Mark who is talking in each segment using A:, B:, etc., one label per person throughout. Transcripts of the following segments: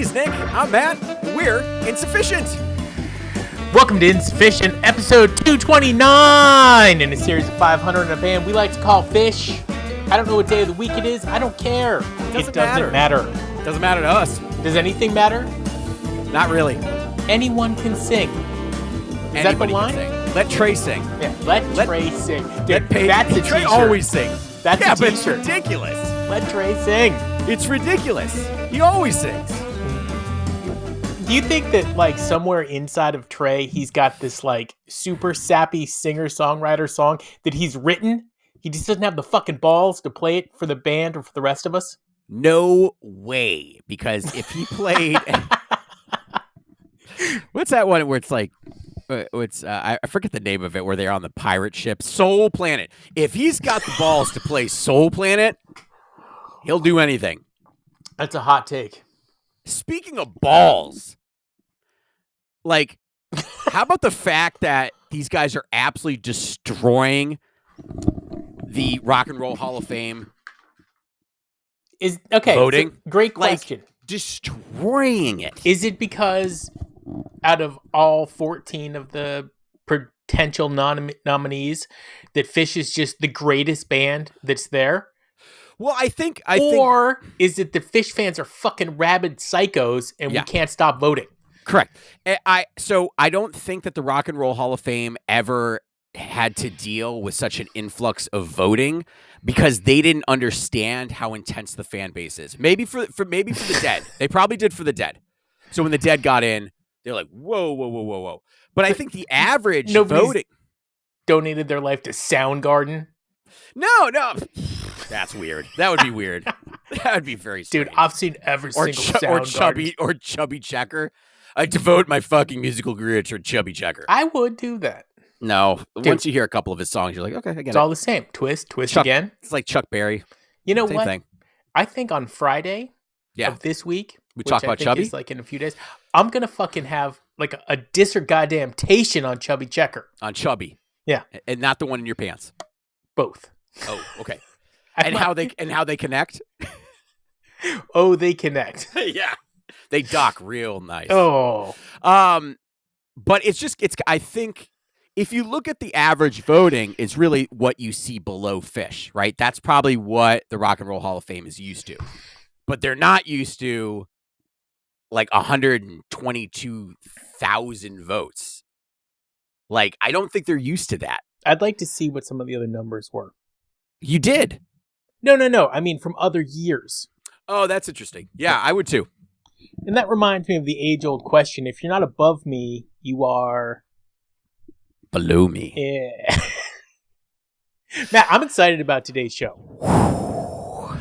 A: He's Nick. I'm Matt. We're Insufficient.
B: Welcome to Insuphishient, episode 229 in a series of 500 in a band we like to call Phish. I don't know what day of the week it is. I don't care. It doesn't matter.
A: Doesn't matter to us.
B: Does anything matter?
A: Not really.
B: Anyone can sing. Is that the line?
A: Can sing. Let Trey sing.
B: Yeah, let Trey sing. Dude,
A: that's a
B: Trey
A: t-shirt. Always sings.
B: That's a
A: but
B: t-shirt.
A: it's ridiculous.
B: Let Trey sing.
A: It's ridiculous. He always sings.
B: Do you think that, like, somewhere inside of Trey, he's got this, like, super sappy singer-songwriter song that he's written? He just doesn't have the fucking balls to play it for the band or for the rest of us?
A: No way. Because if he played... What's that one where it's like... I forget the name of it, where they're on the pirate ship. Soul Planet. If he's got the balls to play Soul Planet, he'll do anything.
B: That's a hot take.
A: Speaking of balls, like, how about the fact that these guys are absolutely destroying the Rock and Roll Hall of Fame voting?
B: So great question.
A: Like, destroying it.
B: Is it because out of all 14 of the potential nominees that Phish is just the greatest band that's there?
A: Well, I think
B: is it the Phish fans are fucking rabid psychos and we can't stop voting?
A: Correct. So I don't think that the Rock and Roll Hall of Fame ever had to deal with such an influx of voting because they didn't understand how intense the fan base is. Maybe for the Dead. They probably did for the Dead. So when the Dead got in, they're like, whoa. But I think the average voting
B: donated their life to Soundgarden.
A: No. That's weird. That would be weird. That would be very strange.
B: Dude, I've seen every single Soundgarden.
A: Or Chubby Checker. I devote my fucking musical career to Chubby Checker.
B: I would do that.
A: No. Dude, once you hear a couple of his songs, you're like, okay, I get it.
B: It's all the same. Twist again.
A: It's like Chuck Berry.
B: You know
A: Same
B: what?
A: Thing.
B: I think on Friday of this week,
A: we talk about Chubby?
B: is like in a few days, I'm going to fucking have like a disregardamnation on Chubby Checker.
A: On Chubby.
B: Yeah.
A: And not the one in your pants.
B: Both.
A: Oh, okay. How they connect?
B: Oh, they connect.
A: Yeah. They dock real nice.
B: Oh.
A: But I think if you look at the average voting, it's really what you see below Phish, right? That's probably what the Rock and Roll Hall of Fame is used to. But they're not used to like 122,000 votes. Like, I don't think they're used to that.
B: I'd like to see what some of the other numbers were.
A: You did?
B: No. I mean, from other years.
A: Oh, that's interesting. Yeah, I would too.
B: And that reminds me of the age-old question. If you're not above me, you are...
A: below me.
B: Yeah. Matt, I'm excited about today's show.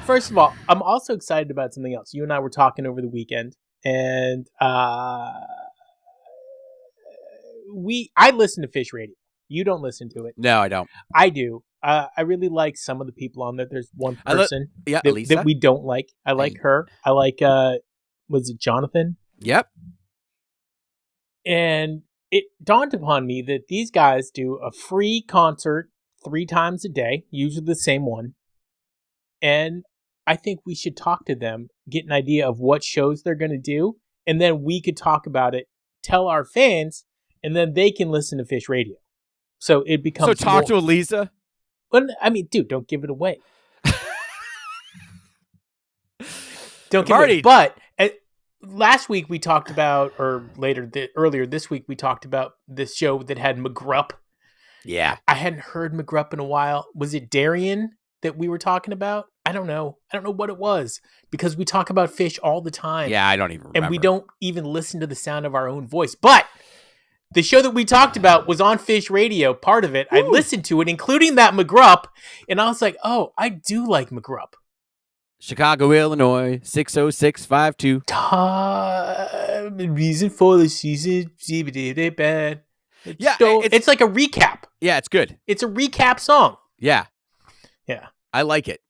B: First of all, I'm also excited about something else. You and I were talking over the weekend, and I listen to Phish Radio. You don't listen to it.
A: No, I don't.
B: I do. I really like some of the people on there. There's one person
A: that
B: we don't like. I like her. I like, was it Jonathan?
A: Yep.
B: And it dawned upon me that these guys do a free concert 3 times a day, usually the same one. And I think we should talk to them, get an idea of what shows they're going to do, and then we could talk about it, tell our fans, and then they can listen to Phish Radio. So it becomes
A: to Elisa?
B: Well, I mean, dude, don't give it away. Don't give it away. But last week we talked about, or earlier this week we talked about this show that had McGrupp.
A: Yeah.
B: I hadn't heard McGrupp in a while. Was it Darian that we were talking about? I don't know what it was, because we talk about Phish all the time.
A: Yeah, I don't even remember.
B: And we don't even listen to the sound of our own voice. But the show that we talked about was on Phish Radio, part of it. Woo. I listened to it, including that McGrupp, and I was like, oh, I do like McGrupp.
A: Chicago, Illinois, 60652.
B: Time and reason for the season. Bad.
A: Yeah,
B: it's like a recap.
A: Yeah, it's good.
B: It's a recap song.
A: Yeah.
B: Yeah.
A: I like it.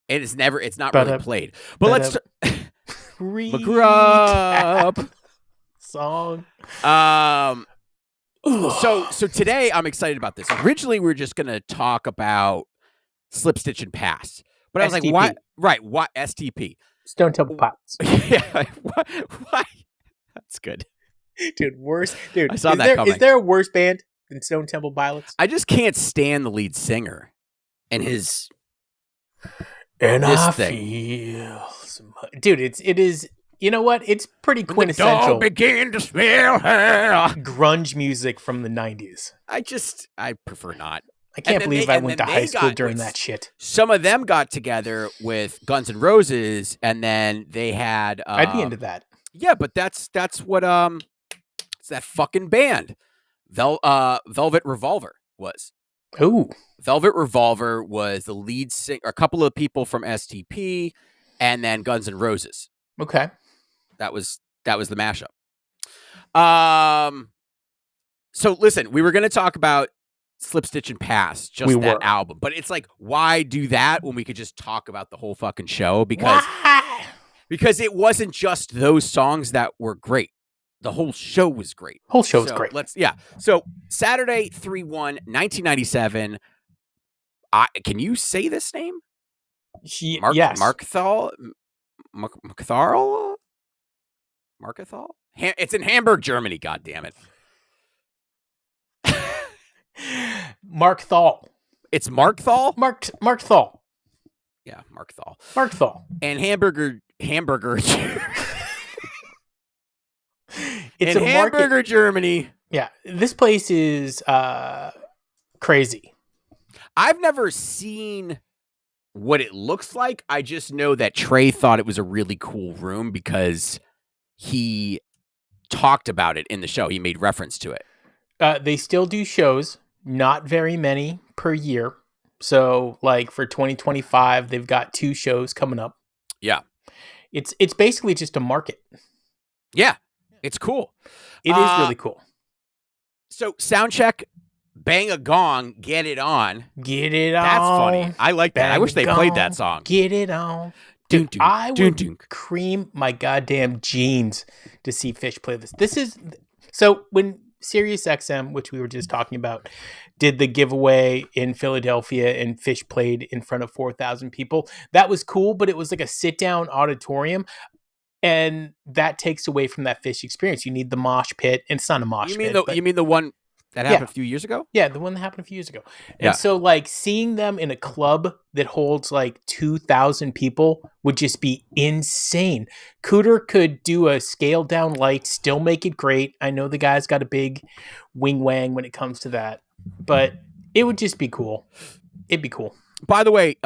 A: And it's not really played. But let's
B: McGrupp song.
A: So today I'm excited about this. Originally we were just going to talk about Slip, Stitch, and Pass. But I was
B: STP.
A: like, why? Right, what STP?
B: Stone Temple Pilots.
A: Yeah. Why? That's good.
B: Dude, worse. Dude,
A: I saw that coming.
B: Is there a worse band than Stone Temple Pilots?
A: I just can't stand the lead singer and his.
B: And
A: this
B: I
A: thing.
B: feel dude, it is. You know what? It's pretty
A: When
B: quintessential.
A: the dog began to smell her.
B: Grunge music from the 90s.
A: I prefer not.
B: I can't believe I went to high school during that shit.
A: Some of them got together with Guns N' Roses, and then they had.
B: I'd be into that.
A: Yeah, but that's what it's that fucking band, Velvet Revolver was.
B: Ooh.
A: Velvet Revolver was the lead singer, a couple of people from STP, and then Guns N' Roses.
B: Okay.
A: That was the mashup. So listen, we were going to talk about Slip, Stitch, and Pass, just that album. But it's like, why do that when we could just talk about the whole fucking show? Because it wasn't just those songs that were great. The whole show was great.
B: Whole show was great.
A: So Saturday, 3/1/1997. Can you say this name?
B: Yes.
A: Markthal? Markethal? It's in Hamburg, Germany. God damn it.
B: Markthal.
A: It's Markthal?
B: Markthal.
A: Yeah, Markthal.
B: Markthal.
A: And hamburger.
B: It's
A: in Hamburger, Germany.
B: Yeah, this place is crazy.
A: I've never seen what it looks like. I just know that Trey thought it was a really cool room because he talked about it in the show. He made reference to it.
B: They still do shows, not very many per year. So, like for 2025, they've got 2 shows coming up.
A: Yeah.
B: It's basically just a market.
A: Yeah. It's cool.
B: It is really cool.
A: So, sound check, bang a gong, get it on.
B: Get it on.
A: That's funny. I like that. I wish they played that song.
B: Get it on. Dude, I would cream my goddamn jeans to see Phish play this. So when SiriusXM, which we were just talking about, did the giveaway in Philadelphia and Phish played in front of 4,000 people, that was cool, but it was like a sit-down auditorium. And that takes away from that Phish experience. You need the mosh pit. And it's not a mosh pit.
A: You mean the one that happened a few years ago?
B: Yeah, the one that happened a few years ago. And so, like, seeing them in a club that holds, like, 2,000 people would just be insane. Cooter could do a scaled-down light, still make it great. I know the guy's got a big wing-wang when it comes to that. But it would just be cool. It'd be cool.
A: By the way,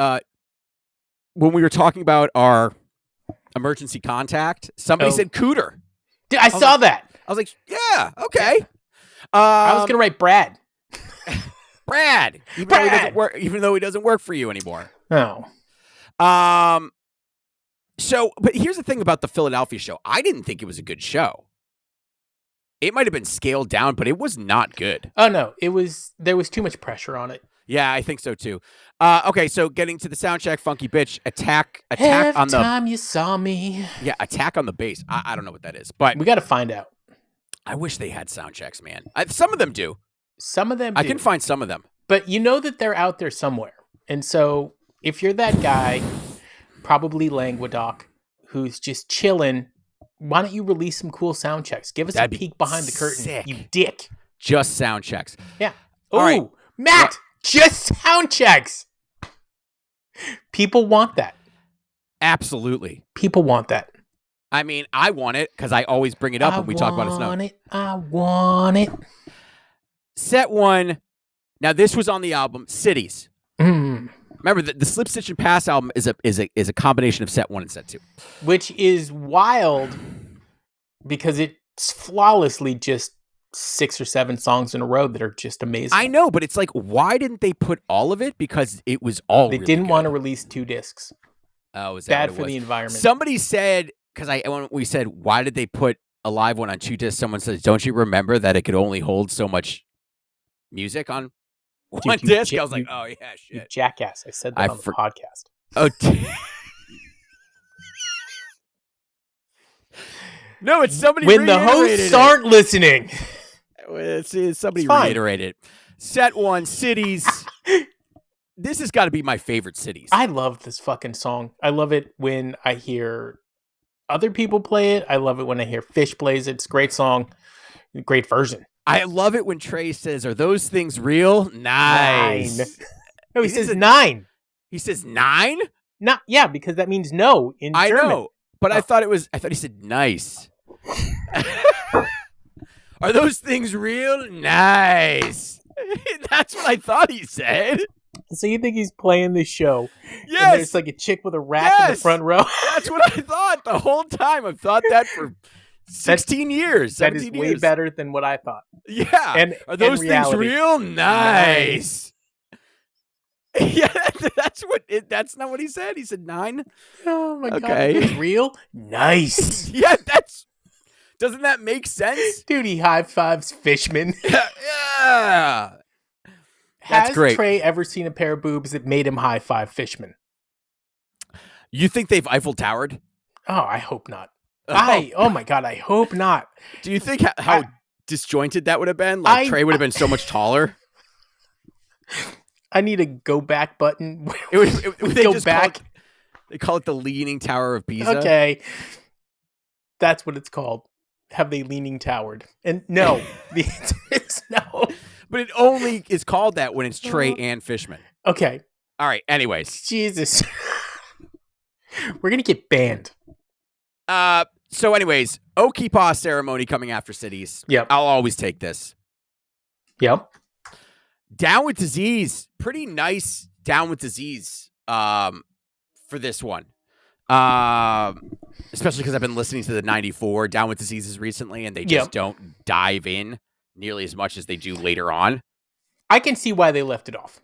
A: when we were talking about our emergency contact, somebody said Cooter.
B: Dude, I saw that.
A: I was like, yeah, okay.
B: I was going to write Brad.
A: Brad. Even though he doesn't work for you anymore.
B: No.
A: So, but here's the thing about the Philadelphia show. I didn't think it was a good show. It might have been scaled down, but it was not good.
B: Oh, no. There was too much pressure on it.
A: Yeah, I think so too. Okay, so getting to the sound check, Funky Bitch, attack
B: Every
A: on the
B: time you saw me.
A: Yeah, attack on the bass. I don't know what that is, but
B: we got to find out.
A: I wish they had sound checks, man. Some of them do.
B: Some of them do.
A: I can find some of them.
B: But you know that they're out there somewhere. And so if you're that guy, probably Languedoc, who's just chilling, why don't you release some cool sound checks? Give us a peek behind the curtain,
A: sick.
B: you dick.
A: Just sound checks.
B: Yeah.
A: All right.
B: Matt, just sound checks. People want that.
A: Absolutely.
B: People want that.
A: I mean, I want it because I always bring it up when we talk about Snow.
B: I want it.
A: Set 1. Now, this was on the album Cities. Remember, the Slip, Stitch, and Pass album is a combination of Set 1 and Set 2.
B: Which is wild because it's flawlessly just 6 or 7 songs in a row that are just amazing.
A: I know, but it's like, why didn't they put all of it? Because it was all
B: They
A: really
B: didn't
A: good.
B: want to release 2 discs.
A: Oh, is that
B: bad
A: what it
B: for
A: was?
B: the environment?
A: Somebody said, because when we said, why did they put a live one on 2 discs? Someone says, don't you remember that it could only hold so much music on one disc? I was like, oh, yeah, shit.
B: You jackass. I said that on the podcast.
A: Oh, no, it's somebody
B: when the hosts aren't listening.
A: It's somebody reiterated. Set 1, Cities. this has got to be my favorite Cities.
B: I love this fucking song. I love it when I hear other people play it. I love it when I hear Phish plays it. It's a great song. Great version.
A: I love it when Trey says, "Are those things real?" Nice.
B: 9. No, he says 9.
A: He says 9?
B: Not yeah, because that means no in German.
A: I know, but I thought he said nice. Are those things real? Nice. That's what I thought he said.
B: So you think he's playing this show?
A: Yes.
B: And there's like a chick with a rack in the front row.
A: That's what I thought the whole time. I've thought that for 16 years.
B: That is
A: 17
B: way
A: years.
B: better than what I thought.
A: Yeah.
B: And
A: are those things
B: reality.
A: real? Nice. Yeah, that's not what he said. He said 9.
B: Oh my god.
A: Okay.
B: It's real? Nice.
A: Yeah, doesn't that make sense?
B: Dude, he high fives Fishman.
A: Yeah. That's great.
B: Has Trey ever seen a pair of boobs that made him high five Fishman?
A: You think they've Eiffel Towered?
B: Oh, I hope not. Oh my god, I hope not.
A: Do you think how disjointed that would have been? Like Trey would have been so much taller.
B: I need a go back button.
A: They go back. They call it the Leaning Tower of Pisa.
B: Okay, that's what it's called. Have they leaning towered? And no, the answer is no.
A: But it only is called that when it's Trey and Fishman.
B: Okay.
A: All right. Anyways,
B: Jesus, we're gonna get banned.
A: So, anyways, Okipa ceremony coming after Cities.
B: Yep.
A: I'll always take this.
B: Yep.
A: Down with Disease. Pretty nice Down with Disease for this one. Especially because I've been listening to the 94 Down with Diseases recently, and they just don't dive in nearly as much as they do later on.
B: I can see why they left it off.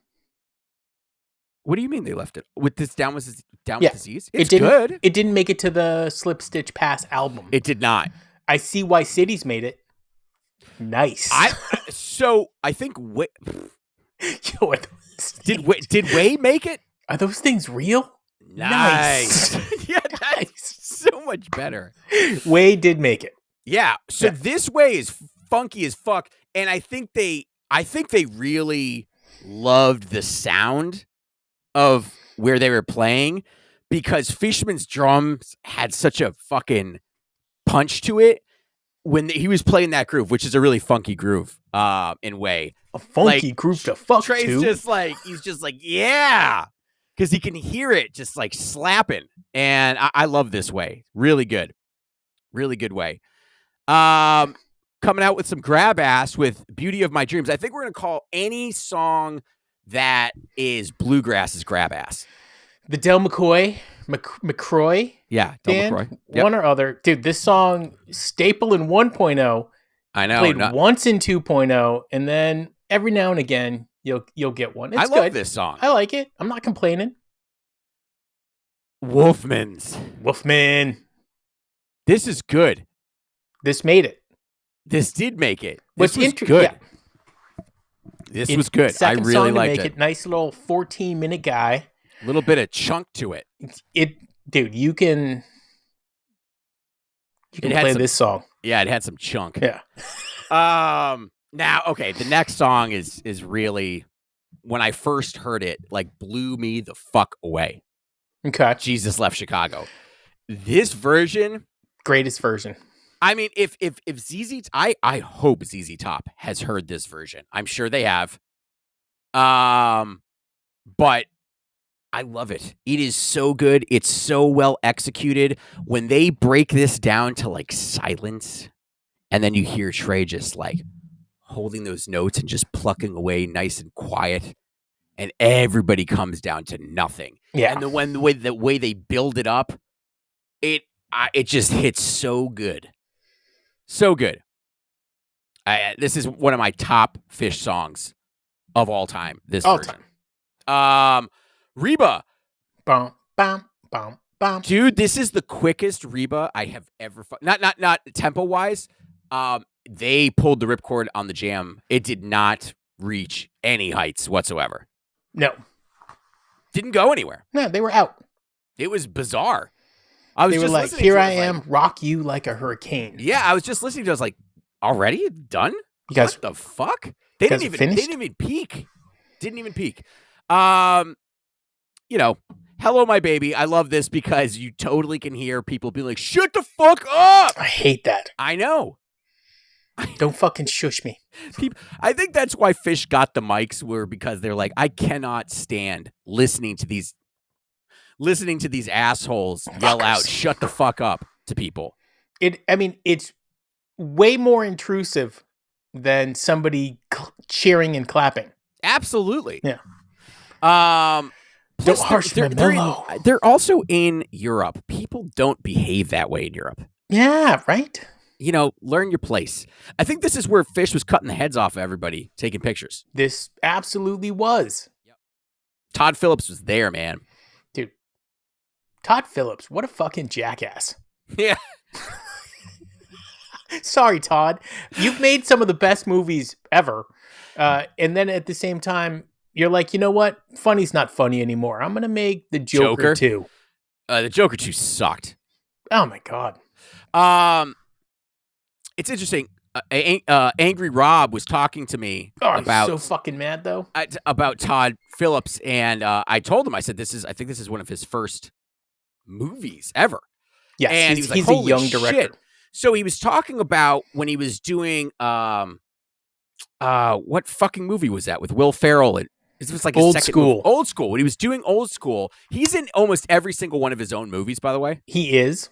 A: What do you mean they left it? With this Down with Disease? It's
B: good. It didn't make it to the Slip Stitch Pass album.
A: It did not.
B: I see why Cities made it. Nice.
A: I think
B: Yo,
A: did Way make it?
B: Are those things real?
A: Nice. Yeah, that's so much better.
B: Way did make it.
A: Yeah. So this Way is funky as fuck, and I think they really loved the sound of where they were playing because Fishman's drums had such a fucking punch to it when he was playing that groove, which is a really funky groove in Way.
B: A funky groove to fuck
A: Trey's
B: to.
A: He's just like, yeah, because he can hear it just like slapping. And I love this Way. Really good. Really good Way. Coming out with some grab ass with Beauty of My Dreams. I think we're going to call any song that is bluegrass is grab ass.
B: The Del McCoy.
A: Yeah, Del McCoy.
B: Yep. One or other. Dude, this song, staple in 1.0.
A: I know.
B: Played once in 2.0, and then every now and again, you'll get one. It's
A: I love this song.
B: I like it. I'm not complaining.
A: Wolfman. This is good.
B: This made it.
A: This did make it.
B: This
A: was good.
B: Yeah.
A: This was good. I really liked it.
B: Nice little 14-minute guy.
A: A little bit of chunk to it.
B: Dude, you can play this song.
A: Yeah, it had some chunk.
B: Yeah.
A: Now, okay, the next song is really, when I first heard it, like blew me the fuck away.
B: Okay.
A: Jesus Left Chicago. This version,
B: greatest version.
A: I mean, if ZZ, I hope ZZ Top has heard this version. I'm sure they have. But I love it. It is so good. It's so well executed. When they break this down to like silence, and then you hear Trey just like holding those notes and just plucking away nice and quiet, and everybody comes down to nothing.
B: Yeah.
A: And the way they build it up, it just hits so good. So good. This is one of my top Phish songs of all time. This version. Reba.
B: Bum, bum, bum, bum.
A: Dude, this is the quickest Reba I have ever not tempo wise. They pulled the ripcord on the jam. It did not reach any heights whatsoever.
B: No.
A: Didn't go anywhere.
B: No, they were out.
A: It was bizarre.
B: They were like, here I am, rock you like a hurricane.
A: Yeah, I was just listening to it. I was like, already? Done?
B: You guys,
A: what the fuck? They didn't even
B: finished?
A: peak. Didn't even peak. You know, hello, my baby. I love this because you totally can hear people being like, shut the fuck up.
B: I hate that.
A: I know.
B: Don't fucking shush me.
A: I think that's why Phish got the mics, were because they're like, I cannot stand listening to these assholes yell out, shut the fuck up to people.
B: It's way more intrusive than somebody cheering and clapping.
A: Absolutely.
B: Yeah.
A: Plus,
B: Don't harsh my mellow.
A: They're also in Europe. People don't behave that way in Europe.
B: Yeah, right?
A: Learn your place. I think this is where Phish was cutting the heads off of everybody taking pictures.
B: This absolutely was.
A: Yep. Todd Phillips was there, man.
B: Dude, Todd Phillips, what a fucking jackass.
A: Yeah.
B: Sorry, Todd. You've made some of the best movies ever. And then at the same time, you're like, you know what? Funny's not funny anymore. I'm going to make the Joker 2.
A: The Joker 2 sucked.
B: Oh, my God.
A: It's interesting. Angry Rob was talking to me about.
B: I'm so fucking mad, though.
A: About Todd Phillips. And I told him, I said, I think this is one of his first movies ever.
B: Yes,
A: and
B: he's
A: like,
B: a young director.
A: Shit. So he was talking about when he was doing what fucking movie was that with Will Ferrell? And this was like
B: Old
A: his second
B: School.
A: movie. Old School. When he was doing Old School, he's in almost every single one of his own movies, by the way.
B: He is.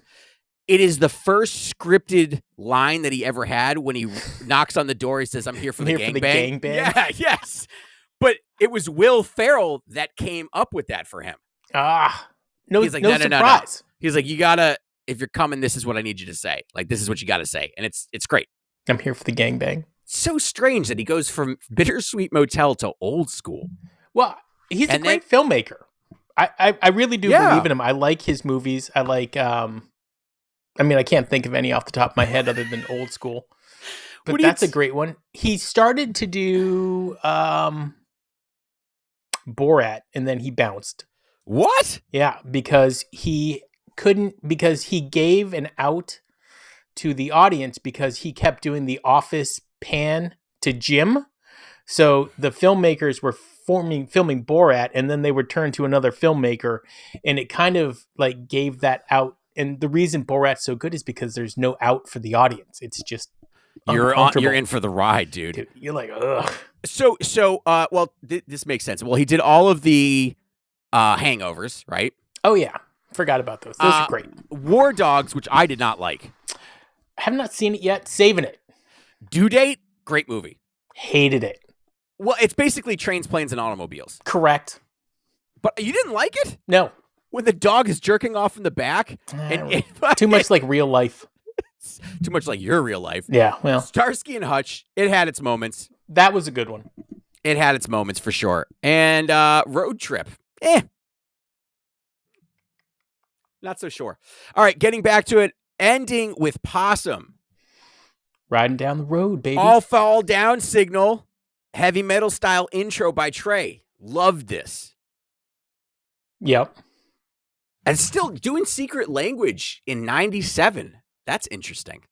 A: It is the first scripted line that he ever had when he knocks on the door. He says, I'm here for the gangbang. Yeah, yes. But it was Will Ferrell that came up with that for him.
B: No,
A: he's like,
B: no surprise.
A: No. He's like, you gotta, if you're coming, this is what I need you to say. Like, this is what you gotta say. And it's great.
B: I'm here for the gangbang.
A: So strange that he goes from Bittersweet Motel to Old School.
B: Well, he's a great filmmaker. I really do believe in him. I like his movies. I like, I can't think of any off the top of my head other than Old School. But that's a great one. He started to do Borat, and then he bounced.
A: What?
B: Yeah, because he gave an out to the audience because he kept doing the Office pan to Jim. So the filmmakers were filming Borat, and then they would turn to another filmmaker, and it kind of like gave that out. And the reason Borat's so good is because there's no out for the audience. It's just
A: you're in for the ride, dude.
B: You're like, ugh.
A: So, this makes sense. Well, he did all of the Hangovers, right?
B: Oh yeah, forgot about those. Those are great.
A: War Dogs, which I did not like.
B: I have not seen it yet. Saving it.
A: Due Date, great movie.
B: Hated it.
A: Well, it's basically Trains, Planes, and Automobiles.
B: Correct.
A: But you didn't like it?
B: No.
A: When the dog is jerking off in the back?
B: Too much like real life.
A: Too much like your real life.
B: Yeah, well.
A: Starsky and Hutch, it had its moments.
B: That was a good one.
A: It had its moments for sure. And Road Trip, not so sure. All right, getting back to it, ending with Possum.
B: Riding down the road, baby.
A: All Fall Down Signal, heavy metal style intro by Trey. Loved this.
B: Yep.
A: And still doing Secret Language in 97. That's interesting.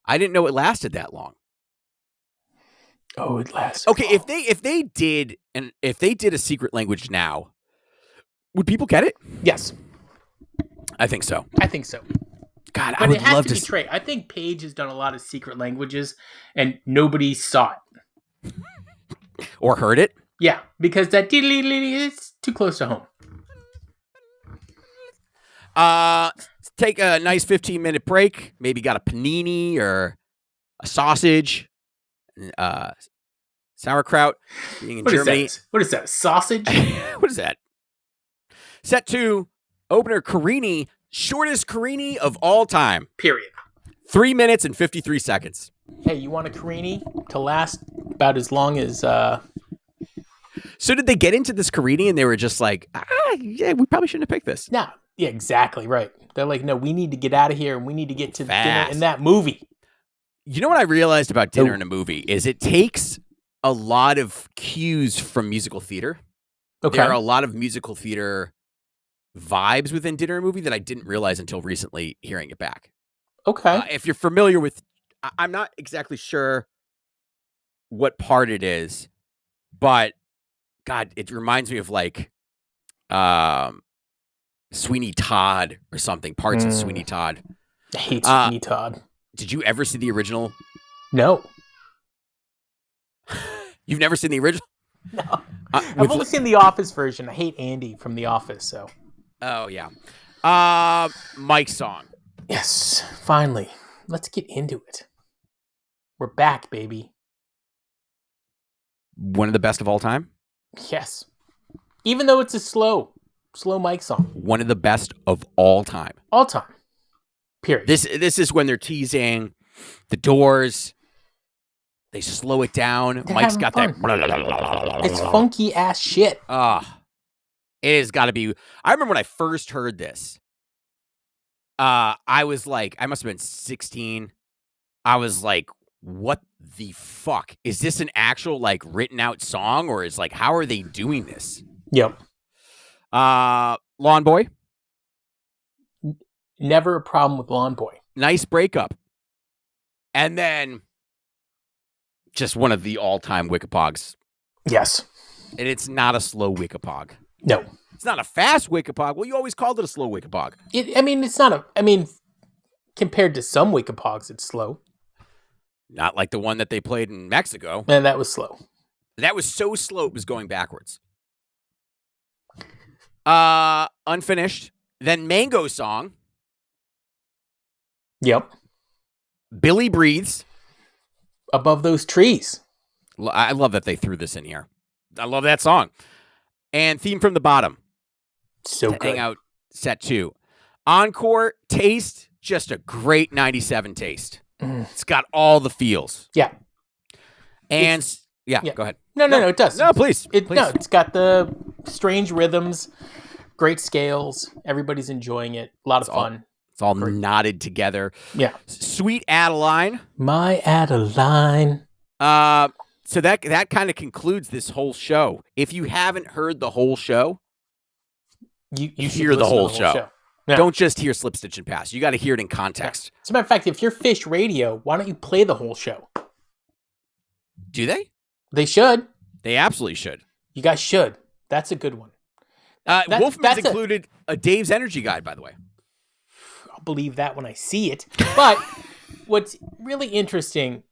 A: I didn't know it lasted that long.
B: Oh, it lasted.
A: Okay,
B: long.
A: if they did a Secret Language now, would people get it?
B: Yes.
A: I think so.
B: God,
A: but I would love to
B: be Trey. I think Paige has done a lot of Secret Languages and nobody saw it.
A: Or heard it?
B: Yeah, because that is too close to home.
A: Take a nice 15-minute break. Maybe got a panini or a sausage, sauerkraut. Being in Germany.
B: What is that? Sausage?
A: What is that? Set 2, opener Carini, shortest Carini of all time.
B: Period.
A: 3 minutes and 53 seconds.
B: Hey, you want a Carini to last about as long as...
A: So did they get into this Carini and they were just like, yeah, we probably shouldn't have picked this?
B: No. Yeah, exactly, right. They're like, no, we need to get out of here and we need to get to
A: Fast.
B: dinner in that movie.
A: You know what I realized about dinner in a movie is it takes a lot of cues from musical theater.
B: Okay.
A: There are a lot of musical theater vibes within dinner in a movie that I didn't realize until recently hearing it back.
B: Okay.
A: If you're familiar with, I'm not exactly sure what part it is, but God, it reminds me of like Sweeney Todd or something. Parts of Sweeney Todd.
B: I hate Sweeney Todd.
A: Did you ever see the original?
B: No.
A: You've never seen the original?
B: No. I've only seen the Office version. I hate Andy from The Office, so.
A: Oh, yeah. Mike's song.
B: Yes, finally. Let's get into it. We're back, baby.
A: One of the best of all time?
B: Yes. Even though it's a slow Mike song.
A: One of the best of all time.
B: All time. Period.
A: This is when they're teasing the Doors. They slow it down.
B: They're
A: Mike's
B: having
A: got
B: fun.
A: that.
B: It's funky ass shit.
A: It has got to be. I remember when I first heard this. I was like, I must have been 16. I was like, what the fuck? Is this an actual like written out song, or is like, how are they doing this?
B: Yep.
A: Lawn Boy.
B: Never a problem with Lawn Boy.
A: Nice breakup. And then just one of the all-time Wiccapogs.
B: Yes.
A: And it's not a slow Wiccapog.
B: No.
A: It's not a fast Wiccapog. Well, you always called it a slow Wiccapog.
B: It's not compared to some Wiccapogs, it's slow.
A: Not like the one that they played in Mexico.
B: And that was slow.
A: That was so slow, it was going backwards. Unfinished. Then Mango Song.
B: Yep.
A: Billy Breathes.
B: Above Those Trees.
A: I love that they threw this in here. I love that song. And Theme from the Bottom.
B: So good.
A: Hangout set 2. Encore, Taste, just a great 97 taste. It's got all the feels.
B: Yeah.
A: And yeah, go ahead.
B: No, it does.
A: No, please.
B: No, it's got the strange rhythms, great scales. Everybody's enjoying it. A lot of fun.
A: It's all knotted together.
B: Yeah.
A: Sweet Adeline.
B: My Adeline.
A: So that kind of concludes this whole show. If you haven't heard the whole show, you hear the whole show.
B: Yeah.
A: Don't just hear Slip, Stitch, and Pass. You got to hear it in context.
B: Yeah. As a matter of fact, if you're Phish Radio, why don't you play the whole show?
A: Do they?
B: They should.
A: They absolutely should.
B: You guys should. That's a good one.
A: Wolfman's included a Dave's Energy Guide, by the way.
B: I'll believe that when I see it. But what's really interesting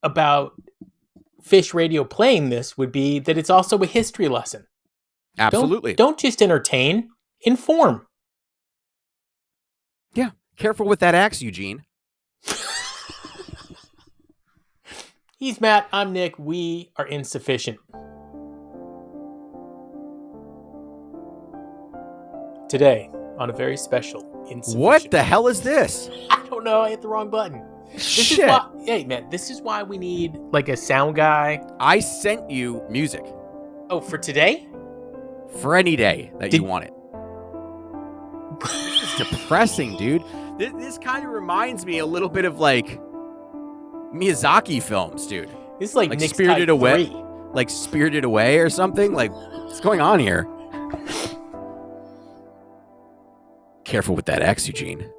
B: about Phish Radio playing this would be that it's also a history lesson.
A: Absolutely.
B: Don't just entertain, inform.
A: Yeah. Careful with that axe, Eugene.
B: He's Matt. I'm Nick. We are Insufficient. Today, on a very special Insufficient.
A: What the hell is this?
B: I don't know. I hit the wrong button.
A: Shit.
B: Hey, man, this is why we need like a sound guy.
A: I sent you music.
B: Oh, for today?
A: For any day that you want it. This is depressing, dude. This kind of reminds me a little bit of like Miyazaki films, dude.
B: This is like Nick's
A: Spirited
B: Type
A: Away,
B: 3.
A: like Spirited Away or something. Like, what's going on here? Careful with that X, Eugene.